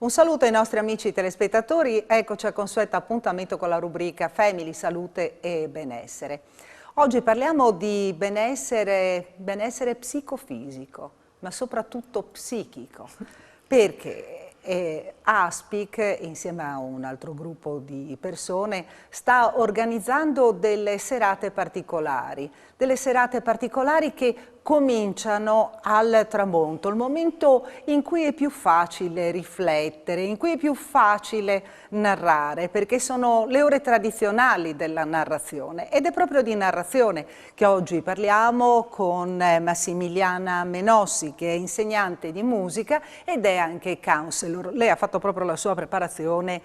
Un saluto ai nostri amici telespettatori, eccoci al consueto appuntamento con la rubrica Family, Salute e Benessere. Oggi parliamo di benessere psicofisico, ma soprattutto psichico, perché Aspic, insieme a un altro gruppo di persone, sta organizzando delle serate particolari che cominciano al tramonto, il momento in cui è più facile riflettere, in cui è più facile narrare, perché sono le ore tradizionali della narrazione ed è proprio di narrazione che oggi parliamo con Massimiliana Menossi, che è insegnante di musica ed è anche counselor. Lei ha fatto proprio la sua preparazione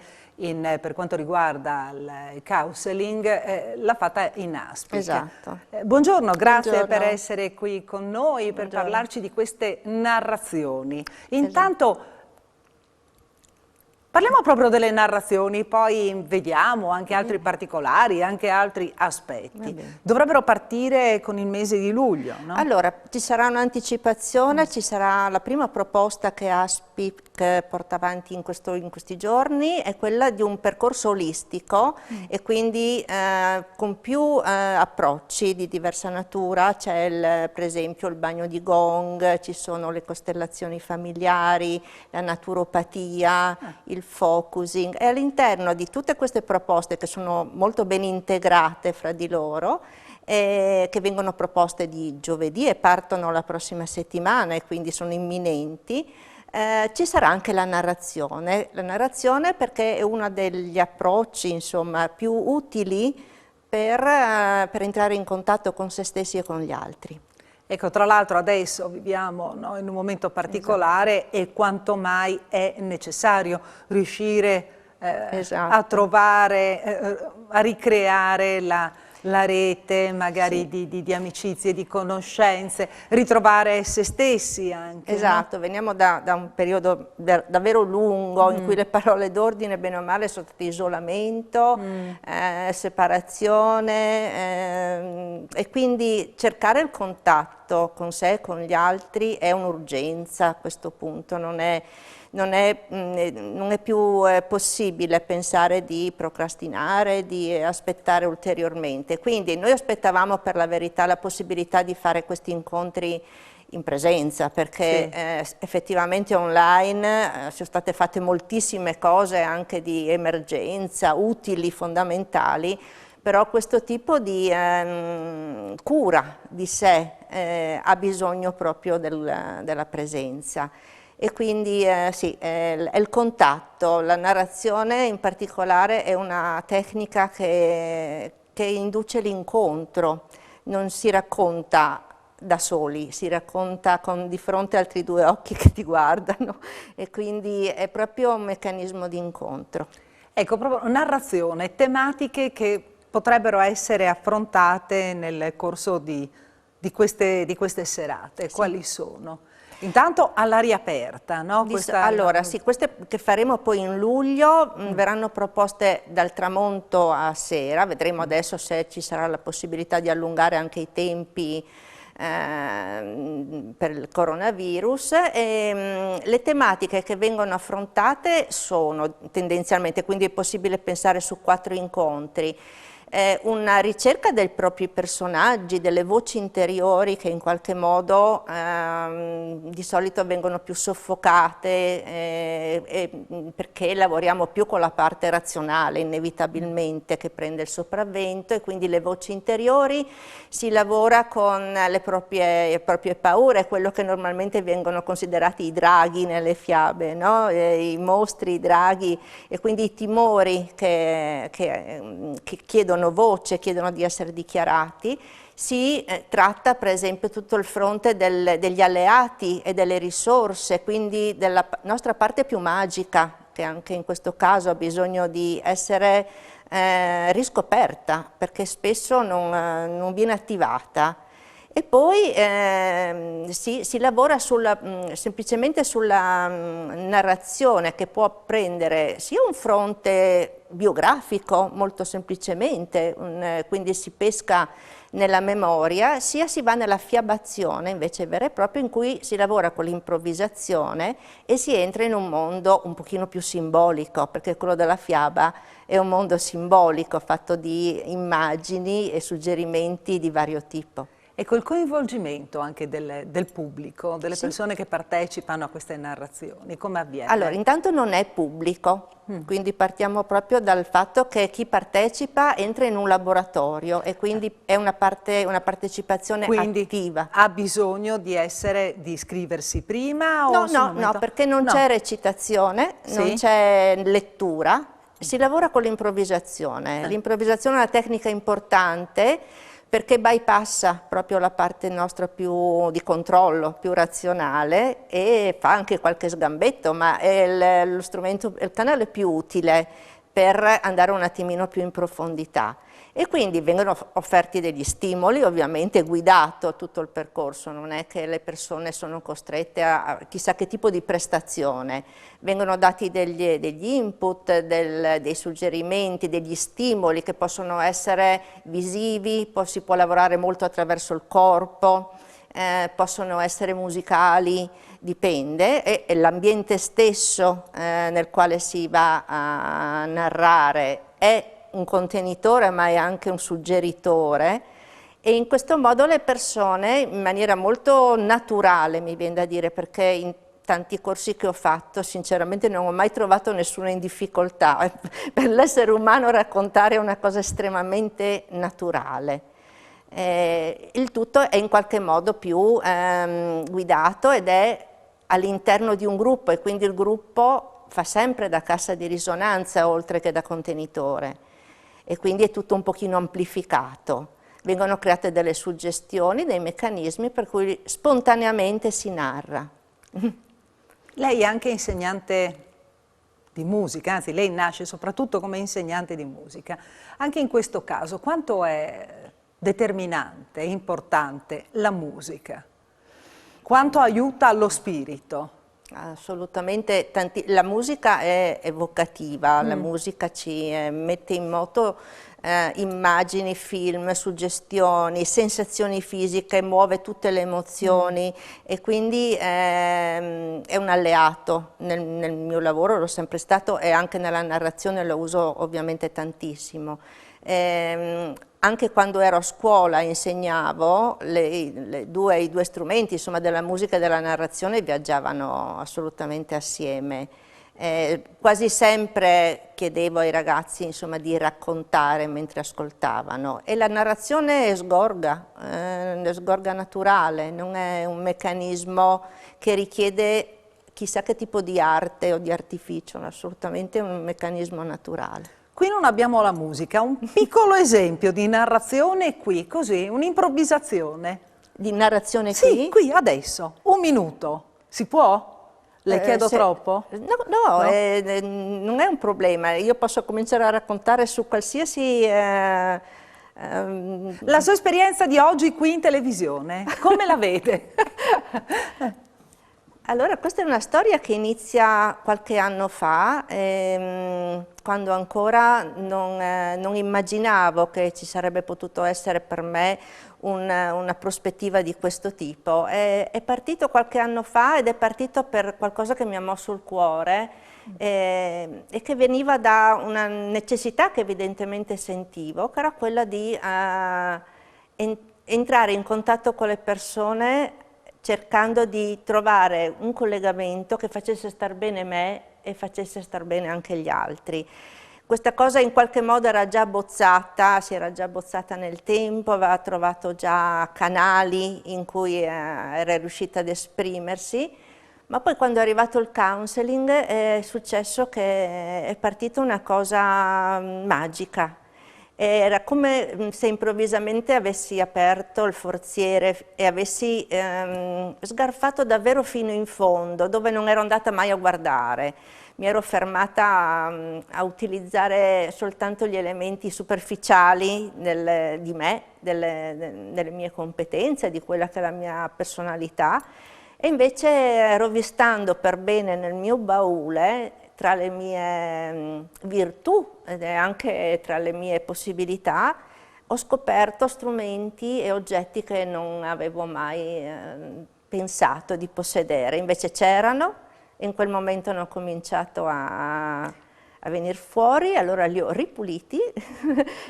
per quanto riguarda il counseling, l'ha fatta in Aspic. Esatto. Buongiorno, grazie Buongiorno. per essere qui con noi, per Buongiorno. parlarci di queste narrazioni. Intanto parliamo proprio delle narrazioni, poi vediamo anche altri particolari, anche altri aspetti. Dovrebbero partire con il mese di luglio, no? Allora, ci sarà un'anticipazione, ci sarà la prima proposta che Aspic porta avanti in questi giorni, è quella di un percorso olistico e quindi con più approcci di diversa natura. C'è per esempio il bagno di gong, ci sono le costellazioni familiari, la naturopatia, il focusing, e all'interno di tutte queste proposte che sono molto ben integrate fra di loro, che vengono proposte di giovedì e partono la prossima settimana e quindi sono imminenti, ci sarà anche la narrazione perché è uno degli approcci, insomma, più utili per entrare in contatto con se stessi e con gli altri. Ecco, tra l'altro adesso viviamo, no, in un momento particolare e quanto mai è necessario riuscire a trovare, a ricreare la rete magari di amicizie, di conoscenze, ritrovare se stessi anche. Esatto, no? Veniamo da un periodo davvero lungo in cui le parole d'ordine, bene o male, sono state isolamento, separazione, e quindi cercare il contatto con sé e con gli altri è un'urgenza a questo punto, non è più possibile pensare di procrastinare, di aspettare ulteriormente. Quindi noi aspettavamo per la verità la possibilità di fare questi incontri in presenza, perché effettivamente online sono state fatte moltissime cose anche di emergenza, utili, fondamentali, però questo tipo di cura di sé ha bisogno proprio della presenza. E quindi sì, è il contatto, la narrazione in particolare è una tecnica che induce l'incontro, non si racconta da soli, si racconta di fronte a altri due occhi che ti guardano, e quindi è proprio un meccanismo di incontro. Ecco, proprio narrazione, tematiche che potrebbero essere affrontate nel corso di queste serate, sì. Quali sono? Intanto all'aria aperta, no? Allora, sì, queste che faremo poi in luglio verranno proposte dal tramonto a sera, vedremo adesso se ci sarà la possibilità di allungare anche i tempi per il coronavirus. Le tematiche che vengono affrontate sono tendenzialmente, quindi è possibile pensare su 4 incontri. Una ricerca dei propri personaggi, delle voci interiori che in qualche modo di solito vengono più soffocate perché lavoriamo più con la parte razionale inevitabilmente che prende il sopravvento, e quindi le voci interiori, si lavora con le proprie paure, quello che normalmente vengono considerati i draghi nelle fiabe, no? I mostri, i draghi, e quindi i timori che chiedono voce, chiedono di essere dichiarati. Si tratta per esempio tutto il fronte degli alleati e delle risorse, quindi della nostra parte più magica, che anche in questo caso ha bisogno di essere riscoperta, perché spesso non viene attivata. E poi si lavora semplicemente sulla narrazione, che può prendere sia un fronte biografico, molto semplicemente, quindi si pesca nella memoria, sia si va nella fiabazione invece vera e propria, in cui si lavora con l'improvvisazione e si entra in un mondo un pochino più simbolico, perché quello della fiaba è un mondo simbolico fatto di immagini e suggerimenti di vario tipo. Ecco, il coinvolgimento anche del pubblico, delle persone che partecipano a queste narrazioni, come avviene? Allora, intanto non è pubblico, quindi partiamo proprio dal fatto che chi partecipa entra in un laboratorio e quindi è una partecipazione attiva. Ha bisogno di iscriversi prima? No, perché non c'è recitazione, non c'è lettura, si lavora con l'improvvisazione. L'improvvisazione è una tecnica importante, perché bypassa proprio la parte nostra più di controllo, più razionale, e fa anche qualche sgambetto, ma è il canale più utile per andare un attimino più in profondità. E quindi vengono offerti degli stimoli, ovviamente guidato tutto il percorso, non è che le persone sono costrette a chissà che tipo di prestazione, vengono dati degli input, dei suggerimenti, degli stimoli che possono essere visivi, si può lavorare molto attraverso il corpo, possono essere musicali, dipende, e l'ambiente stesso nel quale si va a narrare è un contenitore, ma è anche un suggeritore, e in questo modo le persone, in maniera molto naturale, mi viene da dire, perché in tanti corsi che ho fatto sinceramente non ho mai trovato nessuno in difficoltà. Per l'essere umano raccontare è una cosa estremamente naturale. Il tutto è in qualche modo più guidato ed è all'interno di un gruppo, e quindi il gruppo fa sempre da cassa di risonanza oltre che da contenitore, e quindi è tutto un pochino amplificato. Vengono create delle suggestioni, dei meccanismi per cui spontaneamente si narra. Lei è anche insegnante di musica, anzi lei nasce soprattutto come insegnante di musica. Anche in questo caso quanto è determinante, importante la musica? Quanto aiuta lo spirito? Assolutamente, la musica è evocativa, la musica ci mette in moto immagini, film, suggestioni, sensazioni fisiche, muove tutte le emozioni, e quindi è un alleato nel mio lavoro, l'ho sempre stato, e anche nella narrazione lo uso ovviamente tantissimo. Anche quando ero a scuola insegnavo, i due strumenti, insomma, della musica e della narrazione viaggiavano assolutamente assieme. Quasi sempre chiedevo ai ragazzi, insomma, di raccontare mentre ascoltavano, e la narrazione è sgorga naturale, non è un meccanismo che richiede chissà che tipo di arte o di artificio, assolutamente un meccanismo naturale. Qui non abbiamo la musica, un piccolo esempio di narrazione qui, così, un'improvvisazione. Di narrazione qui? Sì, qui, adesso, un minuto. Si può? Le chiedo troppo? No, non è un problema, io posso cominciare a raccontare su qualsiasi... La sua esperienza di oggi qui in televisione, come la vede? Allora, questa è una storia che inizia qualche anno fa, quando ancora non immaginavo che ci sarebbe potuto essere per me una prospettiva di questo tipo. È partito qualche anno fa ed è partito per qualcosa che mi ha mosso il cuore e che veniva da una necessità che evidentemente sentivo, che era quella di entrare in contatto con le persone, cercando di trovare un collegamento che facesse star bene me e facesse star bene anche gli altri. Questa cosa in qualche modo era già bozzata, si era già bozzata nel tempo, aveva trovato già canali in cui era riuscita ad esprimersi, ma poi quando è arrivato il counseling è successo che è partita una cosa magica. Era come se improvvisamente avessi aperto il forziere e avessi sgarfato davvero fino in fondo, dove non ero andata mai a guardare. mi ero fermata a utilizzare soltanto gli elementi superficiali di me, delle mie competenze, di quella che è la mia personalità, e invece rovistando per bene nel mio baule, tra le mie virtù ed anche tra le mie possibilità, ho scoperto strumenti e oggetti che non avevo mai pensato di possedere, invece c'erano. In quel momento hanno cominciato a venire fuori, allora li ho ripuliti,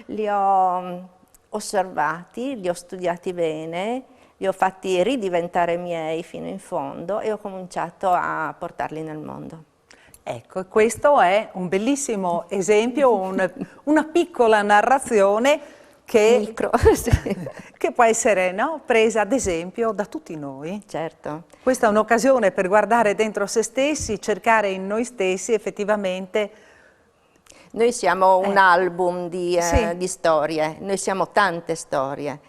li ho osservati, li ho studiati bene, li ho fatti ridiventare miei fino in fondo e ho cominciato a portarli nel mondo. Ecco, questo è un bellissimo esempio, una piccola narrazione che, sì. che può essere, no, presa ad esempio da tutti noi. Certo. Questa è un'occasione per guardare dentro se stessi, cercare in noi stessi effettivamente. Noi siamo un album di sì. storie, noi siamo tante storie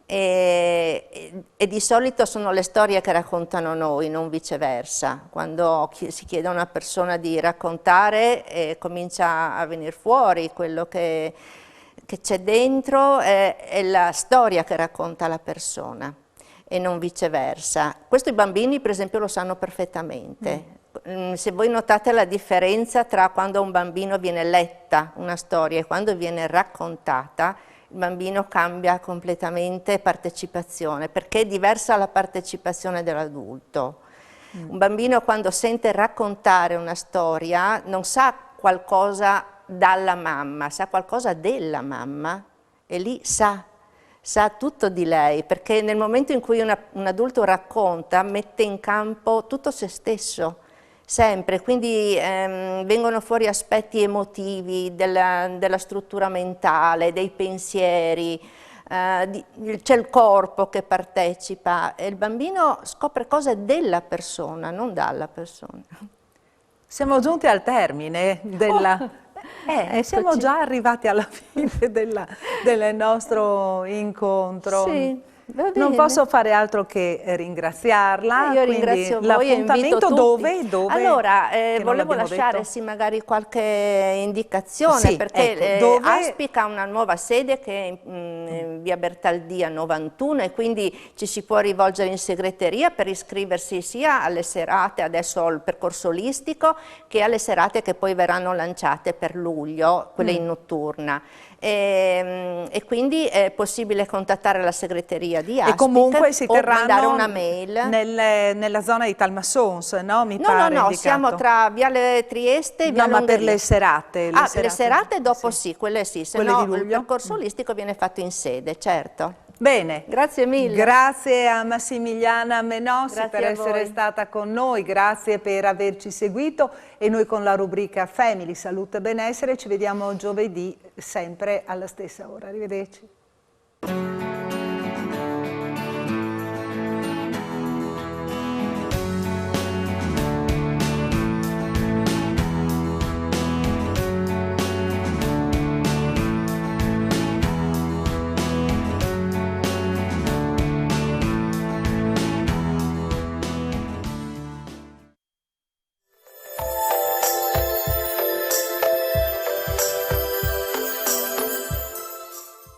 e di solito sono le storie che raccontano noi, non viceversa. Quando si chiede a una persona di raccontare comincia a venire fuori quello che c'è dentro, è la storia che racconta la persona e non viceversa. Questo i bambini per esempio lo sanno perfettamente. Se voi notate la differenza tra quando a un bambino viene letta una storia e quando viene raccontata, il bambino cambia completamente partecipazione, perché è diversa la partecipazione dell'adulto. Un bambino quando sente raccontare una storia non sa qualcosa dalla mamma, sa qualcosa della mamma e lì sa tutto di lei, perché nel momento in cui un adulto racconta mette in campo tutto se stesso, sempre, quindi vengono fuori aspetti emotivi della struttura mentale, dei pensieri, c'è il corpo che partecipa e il bambino scopre cose della persona, non dalla persona. Siamo giunti al termine della... siamo già arrivati alla fine del nostro incontro. Sì, va bene. Non posso fare altro che ringraziarla. Io ringrazio voi e invito tutti. Dove? Allora, volevo lasciare sì, magari qualche indicazione, sì, perché ecco, Aspica ha una nuova sede che è in via Bertaldia 91 e quindi ci si può rivolgere in segreteria per iscriversi sia alle serate, adesso al percorso olistico, che alle serate che poi verranno lanciate per luglio, quelle in notturna. E quindi è possibile contattare la segreteria di Aspica e comunque si terranno mandare una mail nella zona di Talmassons, no? Mi pare no, indicato. Siamo tra Viale Trieste e Via ma per le serate? Le serate dopo sì, quelle sì, se quelle no di luglio? Il percorso olistico viene fatto in sede, certo. Bene, grazie mille. Grazie a Massimiliana Menossi Grazie per essere stata con noi, grazie per averci seguito e noi con la rubrica Family, Salute e Benessere ci vediamo giovedì sempre alla stessa ora. Arrivederci.